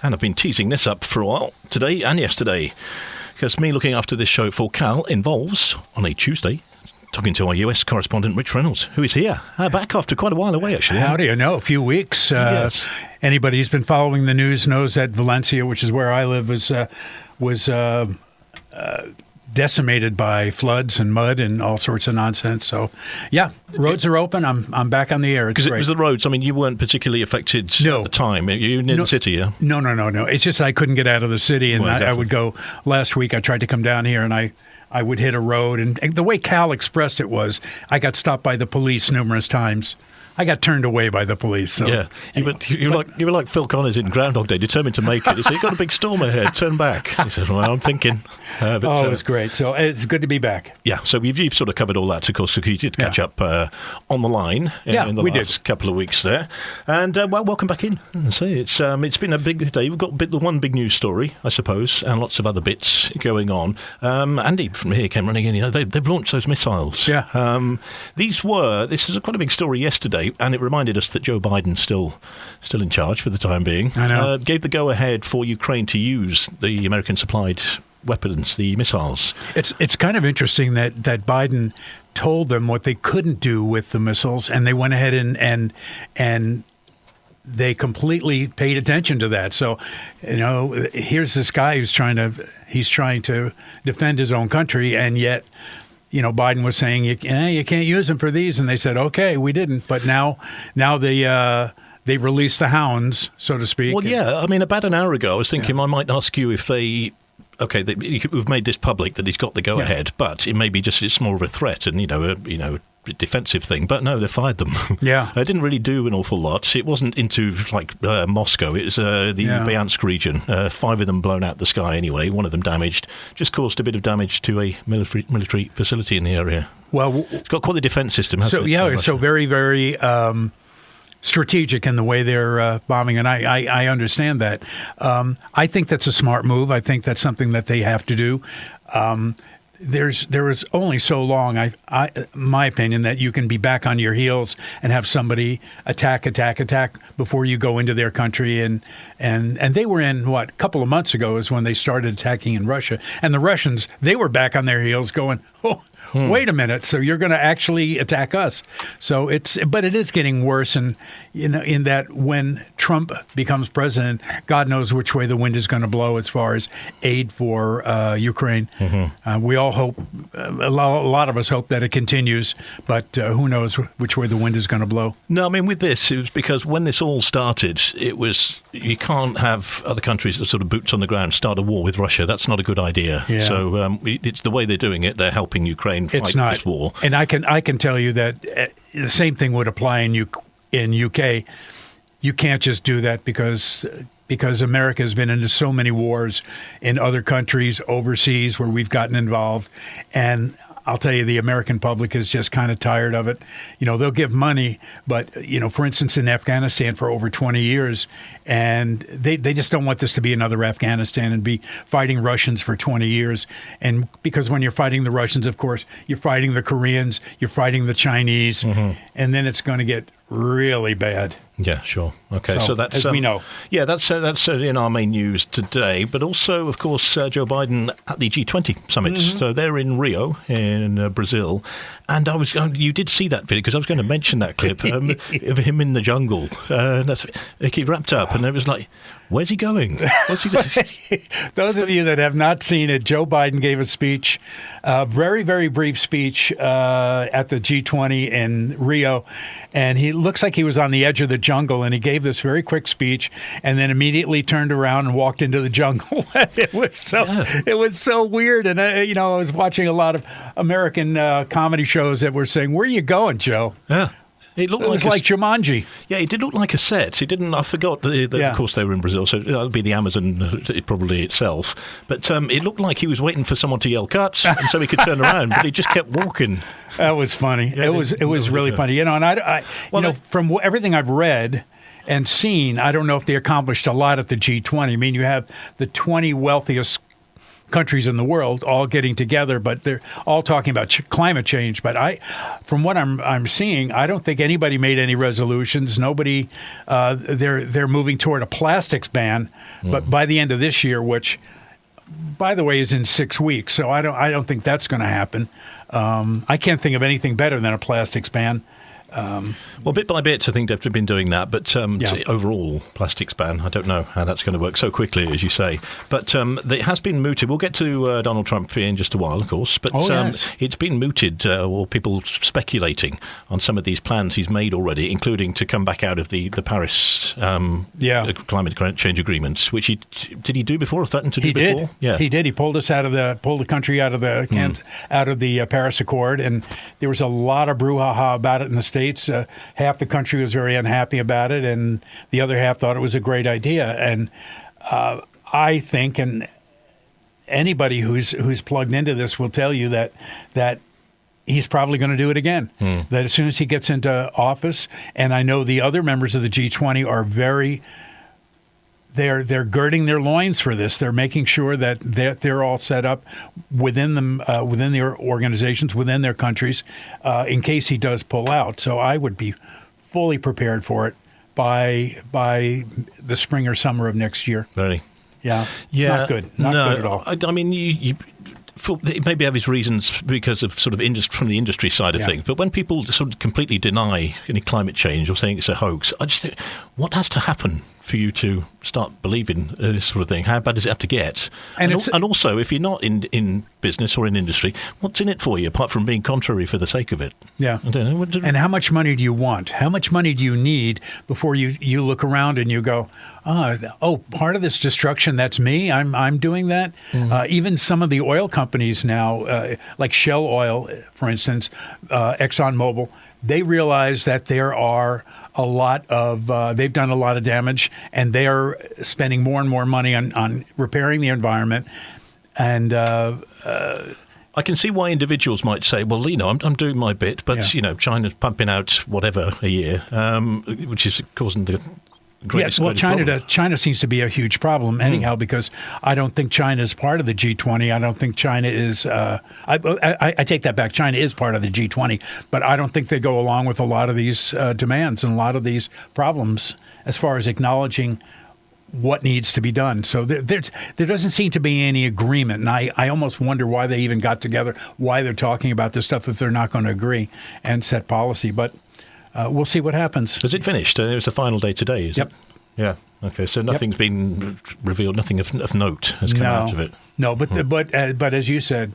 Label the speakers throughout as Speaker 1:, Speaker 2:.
Speaker 1: And I've been teasing this up for a while, today and yesterday, because me looking after this show for Cal involves, on a Tuesday, talking to our US correspondent, Rich Reynolds, who is here, back after quite a while away, actually.
Speaker 2: Howdy, a few weeks.
Speaker 1: Yes.
Speaker 2: Anybody who's been following the news knows that Valencia, which is where I live, was decimated by floods and mud and all sorts of nonsense. So, yeah, roads are open. I'm back on the air.
Speaker 1: Because it was the roads. I mean, you weren't particularly affected at the time. You near the city, yeah?
Speaker 2: No. It's just I couldn't get out of the city, and
Speaker 1: exactly.
Speaker 2: I would go. Last week, I tried to come down here, and I would hit a road. And the way Cal expressed it was, I got stopped by the police numerous times. I got turned away by the police. So.
Speaker 1: Yeah, you were like Phil Connors in Groundhog Day, determined to make it. He said, "You've got a big storm ahead. Turn back." He said, "Well, I'm thinking."
Speaker 2: It was great. So it's good to be back.
Speaker 1: Yeah. So you've sort of covered all that, of course. You did catch up on the line in the last couple of weeks there, and welcome back in. So it's been a big day. We've got the one big news story, I suppose, and lots of other bits going on. Andy from here came running in. They've launched those missiles.
Speaker 2: Yeah.
Speaker 1: This was quite a big story yesterday. And it reminded us that Joe Biden's still in charge for the time being.
Speaker 2: I know.
Speaker 1: Gave the go-ahead for Ukraine to use the American-supplied weapons, the missiles.
Speaker 2: It's kind of interesting that Biden told them what they couldn't do with the missiles, and they went ahead and they completely paid attention to that. So, here's this guy who's trying to defend his own country, and yet. Biden was saying you can't use them for these, and they said, "Okay, we didn't." But now they released the hounds, so to speak.
Speaker 1: Well, yeah. I mean, about an hour ago, I was thinking I might ask you if we've made this public that he's got the go ahead, but it may be just it's more of a threat and a defensive thing. But no, they fired them.
Speaker 2: Yeah,
Speaker 1: they didn't really do an awful lot. It wasn't into Moscow. It was the Bryansk region. 5 of them blown out the sky anyway. 1 of them damaged. Just caused a bit of damage to a military facility in the area.
Speaker 2: Well,
Speaker 1: it's got quite the defense system, hasn't it?
Speaker 2: So very, very strategic in the way they're bombing, and I understand that. I think that's a smart move. I think that's something that they have to do. There is only so long, my opinion, that you can be back on your heels and have somebody attack before you go into their country. And they were in, a couple of months ago is when they started attacking in Russia. And the Russians, they were back on their heels going, wait a minute, so you're going to actually attack us. So but it is getting worse, and in that when Trump becomes president, God knows which way the wind is going to blow as far as aid for Ukraine. Mm-hmm. We all hope, a lot of us hope that it continues, but who knows which way the wind is going to blow.
Speaker 1: No, I mean, with this, it was because when this all started, it was, you can't have other countries that sort of boots on the ground start a war with Russia. That's not a good idea. Yeah. So it's the way they're doing it. They're helping Ukraine fight this war.
Speaker 2: And I can tell you that the same thing would apply in UK. You can't just do that because America has been into so many wars in other countries overseas where we've gotten involved, and I'll tell you, the American public is just kind of tired of it. They'll give money, but, for instance, in Afghanistan for over 20 years, and they just don't want this to be another Afghanistan and be fighting Russians for 20 years. And because when you're fighting the Russians, of course, you're fighting the Koreans, you're fighting the Chinese, and then it's going to get really bad.
Speaker 1: Yeah, sure. Okay, so that's
Speaker 2: as we know.
Speaker 1: Yeah, that's in our main news today. But also, of course, Joe Biden at the G20 summit. Mm-hmm. So they're in Rio, in Brazil, and you did see that video because I was going to mention that clip of him in the jungle. He wrapped up, and it was like, where's he going? What's he doing?
Speaker 2: Those of you that have not seen it, Joe Biden gave a speech, a very, very brief speech at the G20 in Rio, and he looks like he was on the edge of the jungle, and he gave this very quick speech, and then immediately turned around and walked into the jungle. It was so weird, and I was watching a lot of American comedy shows that were saying, "Where are you going, Joe?"
Speaker 1: Yeah. It
Speaker 2: was like Jumanji.
Speaker 1: Yeah, it did look like a set. It didn't. I forgot that, of course, they were in Brazil, so that would be the Amazon probably itself. But it looked like he was waiting for someone to yell "cut," and so he could turn around, but he just kept walking.
Speaker 2: That was funny. Yeah, it was really funny. And from everything I've read and seen, I don't know if they accomplished a lot at the G20. I mean, you have the 20 wealthiest countries in the world all getting together, but they're all talking about climate change. But from what I'm seeing, I don't think anybody made any resolutions. Nobody, they're moving toward a plastics ban, but by the end of this year, which, by the way, is in 6 weeks. So I don't think that's going to happen. I can't think of anything better than a plastics ban.
Speaker 1: Well, bit by bit, I think they've been doing that. But overall, plastics ban, I don't know how that's going to work so quickly, as you say. But it has been mooted. We'll get to Donald Trump in just a while, of course. But it's been mooted, or people speculating on some of these plans he's made already, including to come back out of the Paris climate change agreement, which did he do before or threatened to do before?
Speaker 2: Yeah, he did. He pulled the country out of the Paris Accord, and there was a lot of brouhaha about it in the States. Half the country was very unhappy about it, and the other half thought it was a great idea. And I think, and anybody who's plugged into this will tell you that he's probably going to do it again. That as soon as he gets into office, and I know the other members of the G20 are they're girding their loins for this. They're making sure that they're all set up within them, within their organizations, within their countries, in case he does pull out. So I would be fully prepared for it by the spring or summer of next year.
Speaker 1: Really?
Speaker 2: Yeah. It's not good. Not good at all.
Speaker 1: I mean, it maybe have his reasons because of sort of from the industry side of things. But when people sort of completely deny any climate change or saying it's a hoax, I just think, what has to happen for you to start believing this sort of thing? How bad does it have to get? And also, if you're not in business or in industry, what's in it for you apart from being contrary for the sake of it?
Speaker 2: Yeah.
Speaker 1: I don't know.
Speaker 2: And how much money do you want? How much money do you need before you look around and you go, part of this destruction, that's me. I'm doing that. Even some of the oil companies now, like Shell Oil, for instance, ExxonMobil, they realize that there are a lot of they've done a lot of damage, and they are spending more and more money on repairing the environment. And
Speaker 1: I can see why individuals might say, well, I'm doing my bit, but China's pumping out whatever a year, which is causing the greatest
Speaker 2: China seems to be a huge problem anyhow, because I don't think China is part of the G20. I don't think China is. I take that back. China is part of the G20, but I don't think they go along with a lot of these demands and a lot of these problems as far as acknowledging what needs to be done. So there doesn't seem to be any agreement, and I almost wonder why they even got together, why they're talking about this stuff if they're not going to agree and set policy. But we'll see what happens.
Speaker 1: Has it finished? It was the final day today, is it? Yeah. Okay. So nothing's been revealed. Nothing of note has come out of it.
Speaker 2: No, but as you said,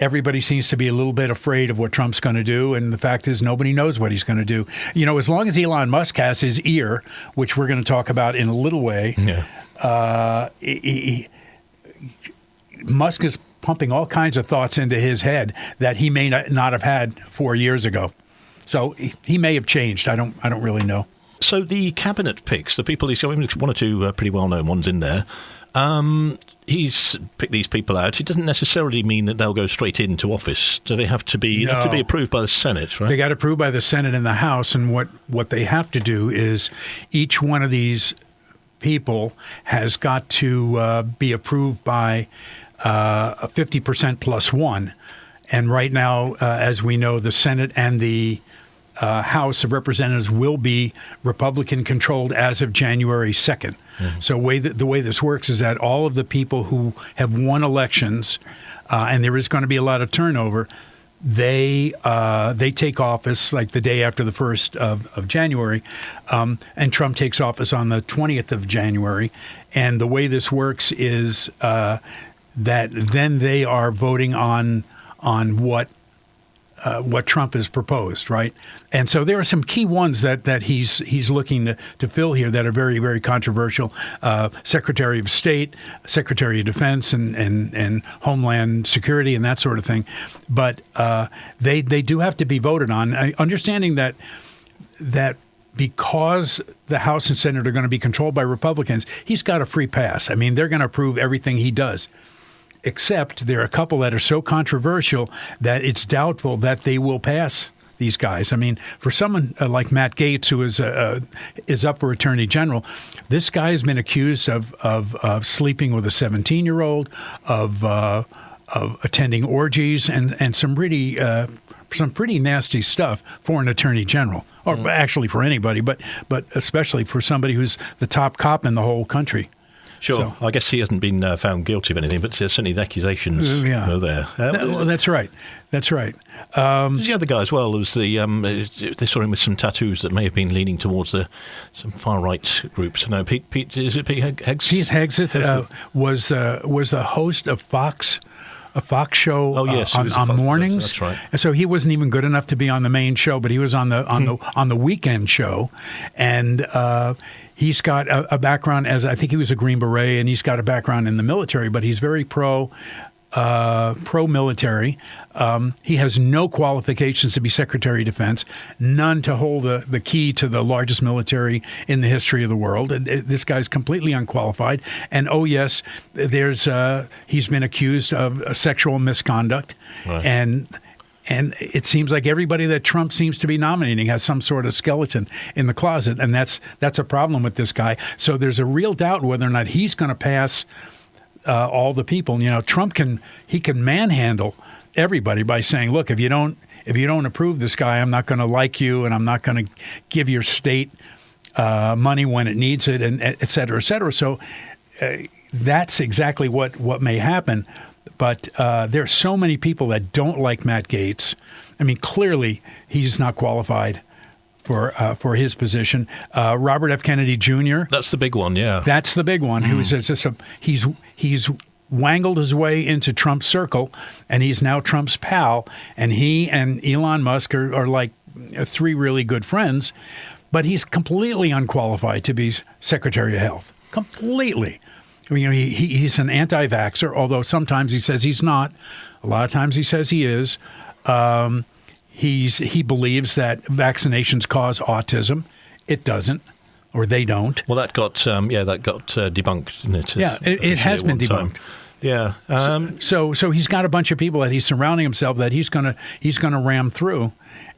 Speaker 2: everybody seems to be a little bit afraid of what Trump's going to do, and the fact is nobody knows what he's going to do. As long as Elon Musk has his ear, which we're going to talk about in a little way, Musk is pumping all kinds of thoughts into his head that he may not have had 4 years ago. So he may have changed. I don't really know.
Speaker 1: So the cabinet picks, the people he's going, one or two pretty well-known ones in there. He's picked these people out. It doesn't necessarily mean that they'll go straight into office. Do they have to be?
Speaker 2: No.
Speaker 1: They have to be approved by the Senate, right?
Speaker 2: They got approved by the Senate and the House. And what they have to do is each one of these people has got to be approved by a 50% plus one. And right now, as we know, the Senate and the House of Representatives will be Republican-controlled as of January 2nd. So the way this works is that all of the people who have won elections, and there is going to be a lot of turnover, they take office like the day after the 1st of January, and Trump takes office on the 20th of January. And the way this works is that then they are voting on what Trump has proposed, right? And so there are some key ones that he's looking to fill here that are very, very controversial. Secretary of State, Secretary of Defense, and Homeland Security and that sort of thing. But they do have to be voted on. Understanding that because the House and Senate are going to be controlled by Republicans, he's got a free pass. I mean, they're going to approve everything he does. Except there are a couple that are so controversial that it's doubtful that they will pass these guys. I mean, for someone like Matt Gaetz, who is up for Attorney General, this guy has been accused of sleeping with a 17-year-old, of attending orgies, and some pretty nasty stuff for an Attorney General, or actually for anybody, but especially for somebody who's the top cop in the whole country.
Speaker 1: Sure. So, I guess he hasn't been found guilty of anything, but certainly the accusations are there.
Speaker 2: Well, that's right. That's right.
Speaker 1: There's the other guy as well. There was they saw him with some tattoos that may have been leaning towards some far-right groups. No, Pete, is it Pete Hegseth?
Speaker 2: Pete Hegseth was the host of a Fox show on mornings.
Speaker 1: That's right.
Speaker 2: And so he wasn't even good enough to be on the main show, but he was on the weekend show, and he's got a background as, I think he was a Green Beret, and he's got a background in the military, but he's very pro-military. He has no qualifications to be Secretary of Defense, none to hold the key to the largest military in the history of the world. This guy's completely unqualified. And yes, he's been accused of sexual misconduct,
Speaker 1: right.
Speaker 2: And it seems like everybody that Trump seems to be nominating has some sort of skeleton in the closet, and that's a problem with this guy. So there's a real doubt whether or not he's going to pass all the people. You know, Trump can manhandle everybody by saying, "Look, if you don't approve this guy, I'm not going to like you, and I'm not going to give your state money when it needs it, and et cetera, et cetera." So that's exactly what may happen. But there are so many people that don't like Matt Gaetz. I mean, clearly he's not qualified for his position. Robert F. Kennedy Jr.
Speaker 1: That's the big one, yeah.
Speaker 2: That's the big one. Who's just he's wangled his way into Trump's circle, and he's now Trump's pal. And he and Elon Musk are like three really good friends. But he's completely unqualified to be Secretary of Health. Completely. I mean, he's an anti-vaxxer, although sometimes he says he's not. A lot of times he says he is. He believes that vaccinations cause autism. It doesn't, or they don't.
Speaker 1: Well, that got debunked, didn't it?
Speaker 2: Yeah, it has been debunked.
Speaker 1: Yeah.
Speaker 2: So he's got a bunch of people that he's surrounding himself that he's gonna ram through,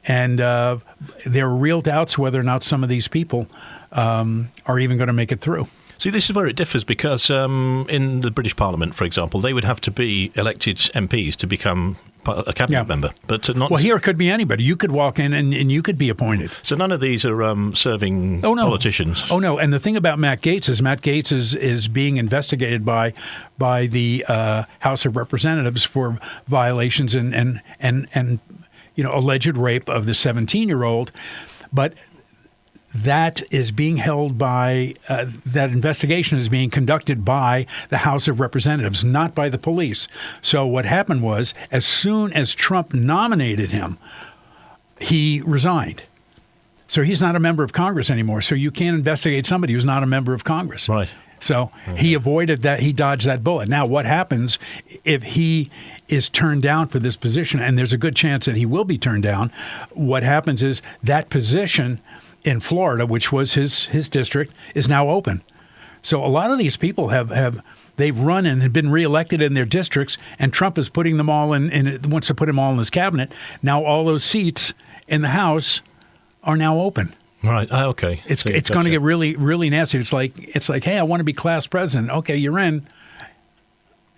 Speaker 2: and there are real doubts whether or not some of these people are even going to make it through.
Speaker 1: See, this is where it differs because in the British Parliament, for example, they would have to be elected MPs to become a cabinet member. But not.
Speaker 2: Well, here it could be anybody. You could walk in and you could be appointed.
Speaker 1: So none of these are serving politicians.
Speaker 2: Oh, no. And the thing about Matt Gaetz is being investigated by the House of Representatives for violations and alleged rape of the 17-year-old. But that is being held by, that investigation is being conducted by the House of Representatives, not by the police. So what happened was, as soon as Trump nominated him, he resigned. So he's not a member of Congress anymore. So you can't investigate somebody who's not a member of Congress.
Speaker 1: Right.
Speaker 2: So he avoided that. He dodged that bullet. Now, what happens if he is turned down for this position, and there's a good chance that he will be turned down, what happens is that position in Florida, which was his district, is now open. So a lot of these people they've run and have been reelected in their districts, and Trump is putting them all wants to put them all in his cabinet. Now all those seats in the House are now open.
Speaker 1: Right. Okay.
Speaker 2: It's going to get really, really nasty. It's like, hey, I want to be class president. Okay, you're in,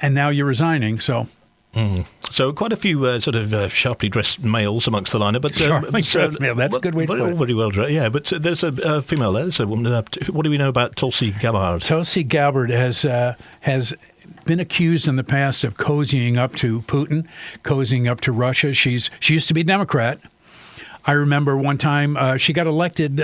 Speaker 2: and now you're resigning. So.
Speaker 1: So quite a few sort of sharply dressed males amongst the lineup. But
Speaker 2: sharply dressed male, that's a good way to put it.
Speaker 1: Very well dressed, yeah. But there's a female there. There's a woman. What do we know about Tulsi Gabbard?
Speaker 2: Tulsi Gabbard has been accused in the past of cozying up to Putin, cozying up to Russia. She used to be a Democrat. I remember one time she got elected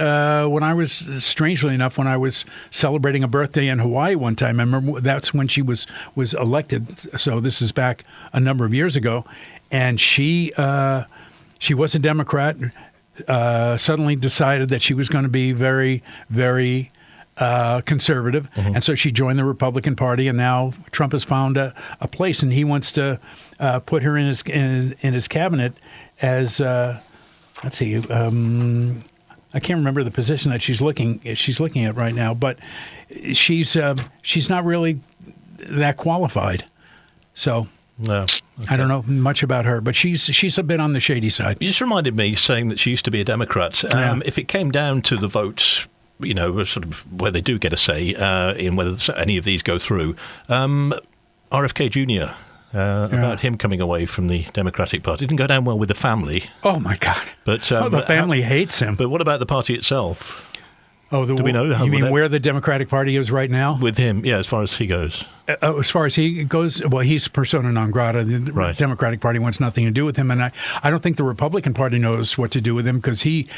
Speaker 2: strangely enough, when I was celebrating a birthday in Hawaii one time. I remember that's when she was elected. So this is back a number of years ago. And she was a Democrat, suddenly decided that she was going to be very, very conservative. Mm-hmm. And so she joined the Republican Party, and now Trump has found a place, and he wants to put her in his cabinet as let's see. I can't remember the position that she's looking at right now, but she's not really that qualified. So
Speaker 1: no.
Speaker 2: I don't know much about her, but she's a bit on the shady side.
Speaker 1: You just reminded me, saying that she used to be a Democrat. If it came down to the votes, sort of where they do get a say in whether any of these go through, RFK Jr., about him coming away from the Democratic Party. Didn't go down well with the family.
Speaker 2: Oh, my God.
Speaker 1: But
Speaker 2: the family hates him.
Speaker 1: But what about the party itself?
Speaker 2: Oh, do we know? You mean where the Democratic Party is right now?
Speaker 1: With him, yeah, as far as he goes.
Speaker 2: As far as he goes, well, he's persona non grata. The Democratic Party wants nothing to do with him. And I don't think the Republican Party knows what to do with him, because he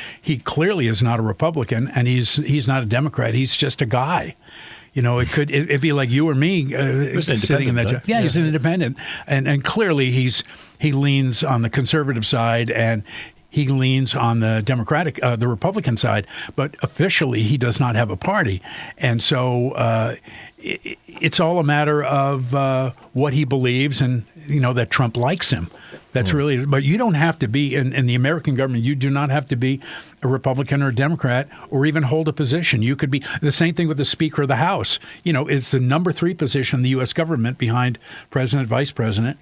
Speaker 2: clearly is not a Republican, and he's not a Democrat. He's just a guy. It'd be like you or me sitting in that job. Yeah, he's an independent. And clearly he leans on the conservative side, and he leans on the the Republican side, but officially he does not have a party. And so it's all a matter of what he believes, and, that Trump likes him. That's really, but you don't have to be in the American government. You do not have to be a Republican or a Democrat or even hold a position. You could be the same thing with the Speaker of the House. It's the number 3 position in the U.S. government behind President, Vice President.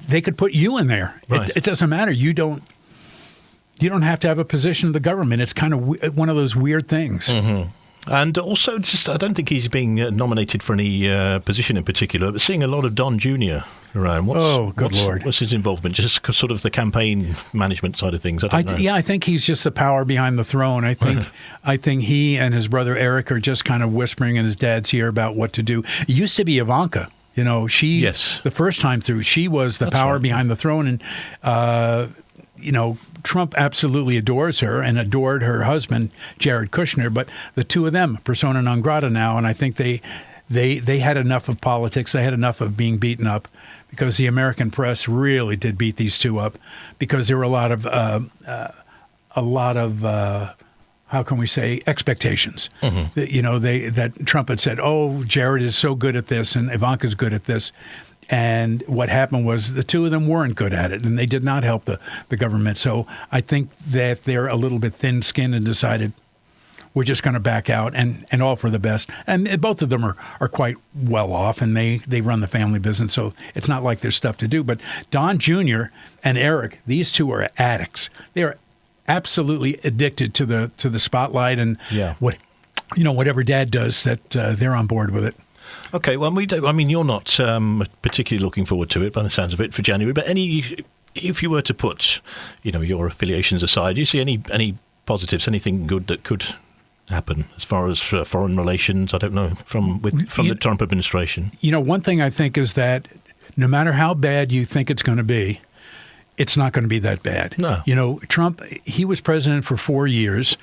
Speaker 2: They could put you in there. Right. It doesn't matter. You don't have to have a position in the government. It's kind of one of those weird things.
Speaker 1: Mm-hmm. And also, I don't think he's being nominated for any position in particular, but seeing a lot of Don Jr. around.
Speaker 2: Good Lord.
Speaker 1: What's his involvement? Just sort of the campaign management side of things? I don't know.
Speaker 2: Yeah, I think he's just the power behind the throne. I think he and his brother Eric are just kind of whispering in his dad's ear about what to do. It used to be Ivanka. The first time through, she was the power behind the throne. And, Trump absolutely adores her and adored her husband, Jared Kushner. But the two of them, persona non grata now. And I think they had enough of politics. They had enough of being beaten up, because the American press really did beat these two up, because there were a lot of how can we say, expectations. Mm-hmm. That Trump had said, oh, Jared is so good at this and Ivanka's good at this. And what happened was the two of them weren't good at it, and they did not help the government. So I think that they're a little bit thin-skinned and decided we're just going to back out and all for the best. And both of them are quite well off, and they run the family business, so it's not like there's stuff to do. But Don Jr. and Eric, these two are addicts. They are absolutely addicted to the spotlight, and whatever Dad does, that they're on board with it.
Speaker 1: Okay, well, you're not particularly looking forward to it by the sounds of it for January, but if you were to put, your affiliations aside, do you see any positives, anything good that could happen as far as foreign relations? I don't know, from the Trump administration.
Speaker 2: One thing I think is that no matter how bad you think it's going to be, it's not going to be that bad. No. Trump, he was president for 4 years,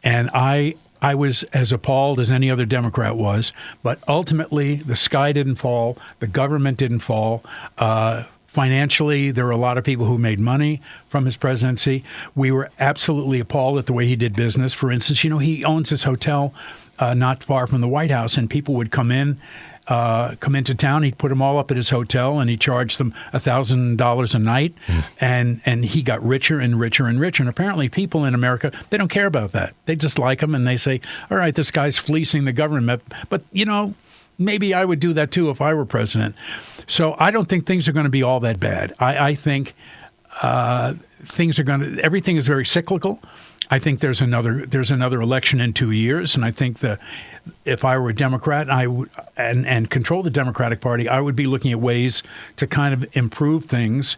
Speaker 2: and I was as appalled as any other Democrat was, but ultimately the sky didn't fall, the government didn't fall. Financially, there were a lot of people who made money from his presidency. We were absolutely appalled at the way he did business. For instance, he owns this hotel not far from the White House, and people would come into town. He'd put them all up at his hotel, and he charged them $1,000 a night. And he got richer and richer and richer. And apparently people in America, they don't care about that. They just like him, and they say, all right, this guy's fleecing the government. But, maybe I would do that too if I were president. So I don't think things are going to be all that bad. I think everything is very cyclical. I think there's another election in 2 years, and I think if I were a Democrat and control the Democratic Party, I would be looking at ways to kind of improve things.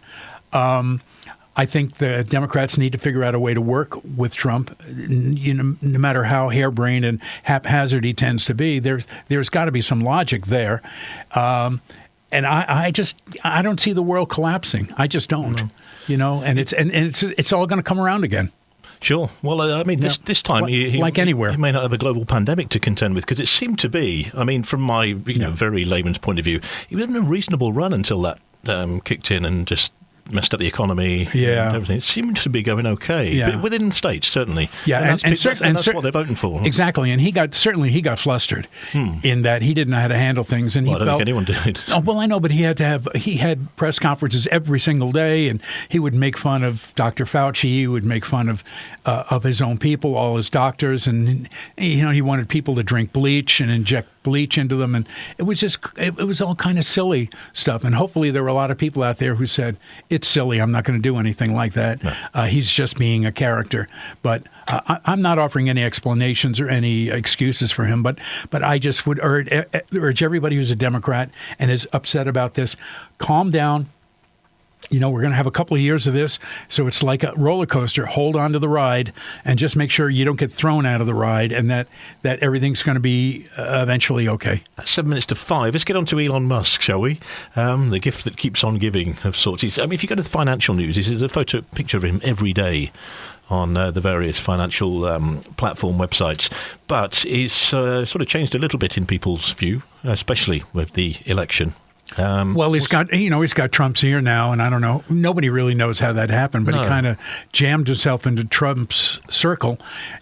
Speaker 2: I think the Democrats need to figure out a way to work with Trump. No matter how harebrained and haphazard he tends to be, there's got to be some logic there. And I don't see the world collapsing. I just don't. And it's all going to come around again.
Speaker 1: Sure. Well, this time he
Speaker 2: like anywhere,
Speaker 1: he may not have a global pandemic to contend with, because it seemed to be. From my very layman's point of view, he was in a reasonable run until that kicked in and just messed up the economy. And everything. It seemed to be going okay, but within states certainly.
Speaker 2: Yeah,
Speaker 1: and that's what they're voting for.
Speaker 2: Exactly, and he got flustered in that he didn't know how to handle things, and
Speaker 1: I don't think anyone did.
Speaker 2: Oh well, I know, but he had press conferences every single day, and he would make fun of Dr. Fauci. He would make fun of his own people, all his doctors, and he wanted people to drink bleach and inject bleach into them, and it was just it was all kind of silly stuff. And hopefully there were a lot of people out there who said, it's silly, I'm not going to do anything like that. No. He's just being a character. But I'm not offering any explanations or any excuses for him, but I just would urge everybody who's a Democrat and is upset about this, calm down. We're going to have a couple of years of this, so it's like a roller coaster. Hold on to the ride and just make sure you don't get thrown out of the ride, and that everything's going to be eventually okay.
Speaker 1: At 7 minutes to 5, let's get on to Elon Musk, shall we? The gift that keeps on giving of sorts. If you go to the financial news, there's a picture of him every day on the various financial platform websites. But it's sort of changed a little bit in people's view, especially with the election.
Speaker 2: He's got Trump's ear now, and I don't know. Nobody really knows how that happened, but he kind of jammed himself into Trump's circle,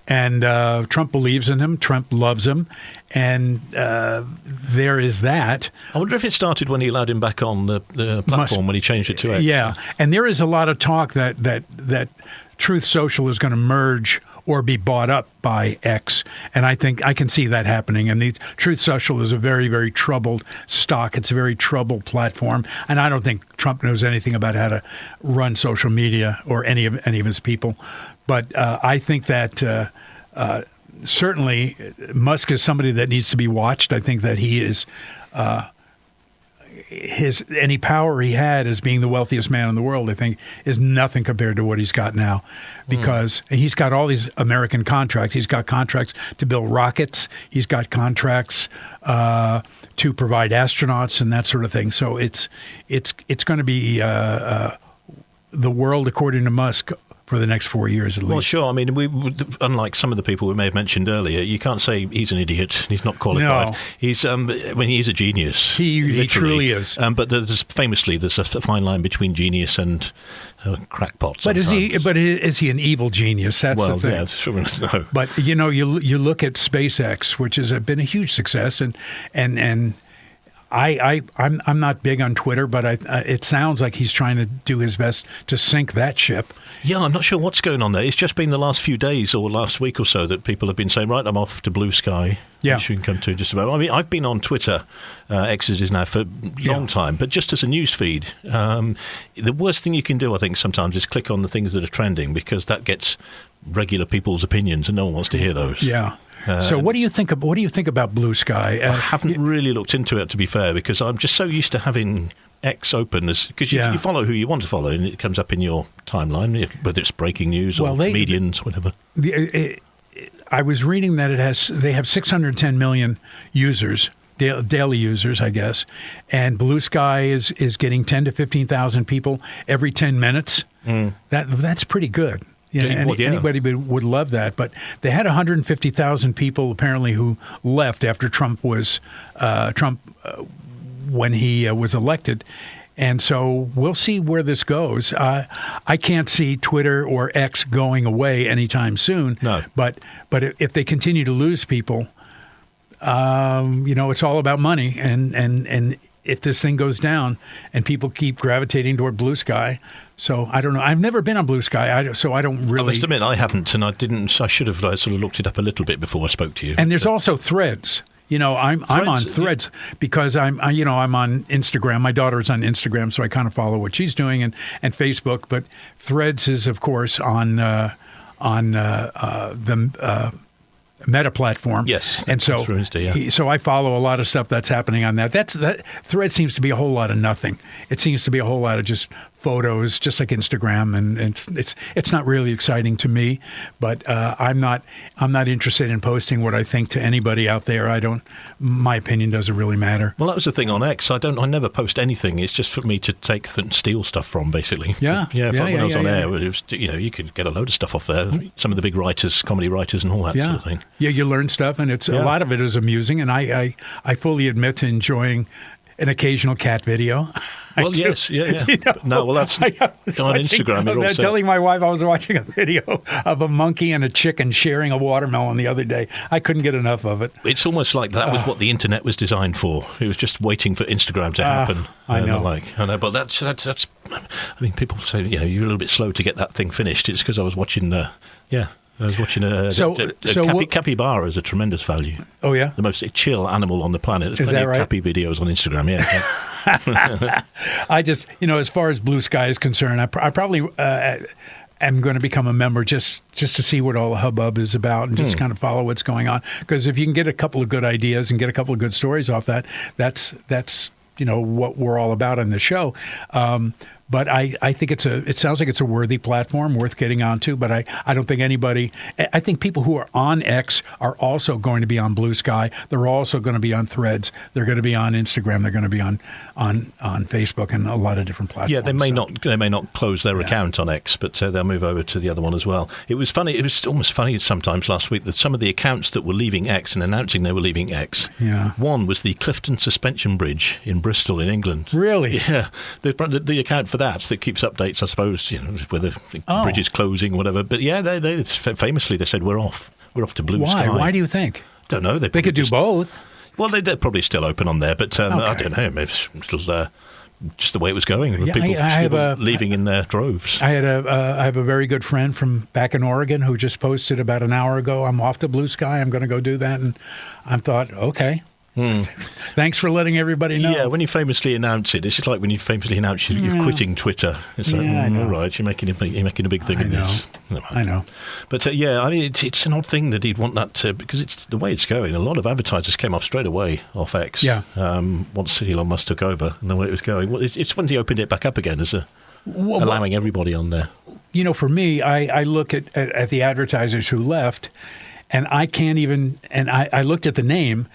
Speaker 2: and Trump believes in him. Trump loves him, and there is that.
Speaker 1: I wonder if it started when he allowed him back on the platform when he changed it to X.
Speaker 2: Yeah, and there is a lot of talk that Truth Social is going to merge or be bought up by X. And I think I can see that happening. And the Truth Social is a very, very troubled stock. It's a very troubled platform. And I don't think Trump knows anything about how to run social media or any of his people. But I think that certainly Musk is somebody that needs to be watched. I think that he is any power he had as being the wealthiest man in the world, I think, is nothing compared to what he's got now, because he's got all these American contracts. He's got contracts to build rockets. He's got contracts to provide astronauts and that sort of thing. So it's going to be the world, according to Musk, for the next 4 years at least. Well,
Speaker 1: sure. I mean, unlike some of the people we may have mentioned earlier, you can't say he's an idiot. He's not qualified.
Speaker 2: No.
Speaker 1: He's he's a genius.
Speaker 2: He truly is.
Speaker 1: But there's a fine line between genius and crackpot.
Speaker 2: But is he an evil genius? That's the thing.
Speaker 1: Yeah, sure, no.
Speaker 2: But you look at SpaceX, which has been a huge success, and I'm not big on Twitter, but it sounds like he's trying to do his best to sink that ship.
Speaker 1: Yeah, I'm not sure what's going on there. It's just been the last few days or last week or so that people have been saying, right, I'm off to Blue Sky.
Speaker 2: Yeah.
Speaker 1: Which we can come to just about. I mean, I've been on Twitter, X it is now, for a long time, but just as a news feed. The worst thing you can do, I think, sometimes is click on the things that are trending, because that gets regular people's opinions and no one wants to hear those.
Speaker 2: Yeah. So what do you think about Blue Sky?
Speaker 1: I haven't really looked into it, to be fair, because I'm just so used to having X open, because you follow who you want to follow, and it comes up in your timeline, whether it's breaking news or comedians, whatever.
Speaker 2: I was reading that they have 610 million users, daily users, I guess, and Blue Sky is getting 10 to 15,000 people every 10 minutes. That's pretty good. Anybody would love that. But they had 150,000 people apparently who left after Trump was when he was elected. And so we'll see where this goes. I can't see Twitter or X going away anytime soon.
Speaker 1: No.
Speaker 2: But if they continue to lose people, it's all about money. And if this thing goes down and people keep gravitating toward Blue Sky. So I don't know. I've never been on Blue Sky, so I don't really.
Speaker 1: I must admit, I haven't, and I didn't. I should have sort of looked it up a little bit before I spoke to you.
Speaker 2: And there's also Threads. I'm on Threads because I'm on Instagram. My daughter's on Instagram, so I kind of follow what she's doing, and Facebook. But Threads is, of course, on the Meta platform.
Speaker 1: Yes,
Speaker 2: and so so I follow a lot of stuff that's happening on that. That Thread seems to be a whole lot of nothing. It seems to be a whole lot of just photos, just like Instagram, and it's not really exciting to me. But I'm not interested in posting what I think to anybody out there. My opinion doesn't really matter.
Speaker 1: Well, that was the thing on X. I never post anything. It's just for me to take and steal stuff from, basically. When I was on air, it was, you could get a load of stuff off there. Some of the big writers, comedy writers, and all that sort of thing.
Speaker 2: Yeah, you learn stuff, and a lot of it is amusing. And I fully admit to enjoying an occasional cat video.
Speaker 1: Well, yes, yeah. No, well, that's on Instagram.
Speaker 2: I was telling my wife I was watching a video of a monkey and a chicken sharing a watermelon the other day. I couldn't get enough of it.
Speaker 1: It's almost like that was what the internet was designed for. It was just waiting for Instagram to happen.
Speaker 2: I know.
Speaker 1: But that's. I mean, people say you're a little bit slow to get that thing finished. It's because I was watching I was watching capybara is a tremendous value.
Speaker 2: Oh, yeah?
Speaker 1: The most chill animal on the planet. There's plenty of cappy videos on Instagram, yeah.
Speaker 2: I just, as far as Blue Sky is concerned, I probably am going to become a member just to see what all the hubbub is about and just kind of follow what's going on. Because if you can get a couple of good ideas and get a couple of good stories off that's what we're all about on the show. But I think it sounds like it's a worthy platform worth getting onto. But I don't think I think people who are on X are also going to be on Blue Sky. They're also going to be on Threads. They're going to be on Instagram. They're going to be on Facebook and a lot of different platforms.
Speaker 1: Yeah, they may not close their account on X, but they'll move over to the other one as well. It was funny. It was almost funny sometimes last week that some of the accounts that were leaving X and announcing they were leaving X.
Speaker 2: Yeah.
Speaker 1: One was the Clifton Suspension Bridge in Bristol in England.
Speaker 2: Really?
Speaker 1: Yeah. The account for that keeps updates, I suppose, whether the bridge is closing, whatever. But yeah, they famously they said we're off to Blue Sky.
Speaker 2: Why do you think?
Speaker 1: Don't know.
Speaker 2: They could do both.
Speaker 1: Well, they're probably still open on there, but I don't know. Maybe it's just the way it was going. People leaving in their droves.
Speaker 2: I have a very good friend from back in Oregon who just posted about an hour ago, I'm off to Blue Sky. I'm going to go do that. And I thought, okay. Thanks for letting everybody know.
Speaker 1: Yeah, when you famously announce it, it's just like when you famously announce you're quitting Twitter. It's like, all right, you're making a big thing of this.
Speaker 2: I know.
Speaker 1: But I mean, it's an odd thing that he'd want that because it's the way it's going. A lot of advertisers came off straight away off X.
Speaker 2: Yeah.
Speaker 1: Once Elon Musk took over and the way it was going. Well, it's when he opened it back up again as allowing everybody on there. For me, I look at the advertisers who left, and I can't even. And I looked at the names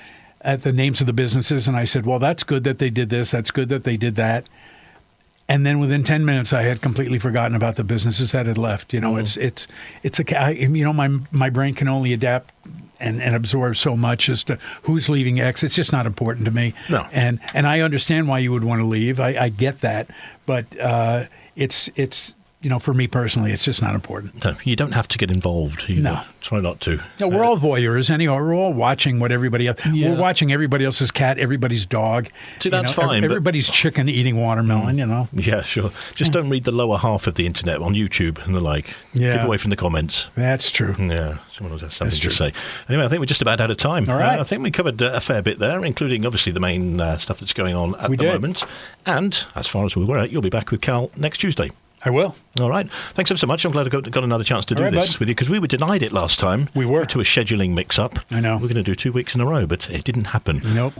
Speaker 1: of the businesses, and I said, well, that's good that they did this. That's good that they did that. And then within 10 minutes, I had completely forgotten about the businesses that had left. My brain can only adapt and absorb so much as to who's leaving X. It's just not important to me. No.
Speaker 2: And I understand why you would want to leave. I get that. But it's for me personally, it's just not important.
Speaker 1: No, you don't have to get involved either.
Speaker 2: No.
Speaker 1: Try not to.
Speaker 2: No, we're all voyeurs anyway. We're all watching what everybody else. Yeah. We're watching everybody else's cat, everybody's dog.
Speaker 1: See, that's fine.
Speaker 2: Everybody's chicken eating watermelon,
Speaker 1: Yeah, sure. Just don't read the lower half of the internet on YouTube and the like.
Speaker 2: Yeah.
Speaker 1: Keep away from the comments.
Speaker 2: That's true.
Speaker 1: Yeah, someone else has something to say. Anyway, I think we're just about out of time.
Speaker 2: All right.
Speaker 1: I think we covered a fair bit there, including obviously the main stuff that's going on at the moment. And as far as we're aware, you'll be back with Cal next Tuesday.
Speaker 2: I will.
Speaker 1: All right. Thanks ever so much. I'm glad I got another chance to do this with you because we were denied it last time.
Speaker 2: We were.
Speaker 1: To a scheduling mix-up.
Speaker 2: I know.
Speaker 1: We're going to do 2 weeks in a row, but it didn't happen.
Speaker 2: Nope.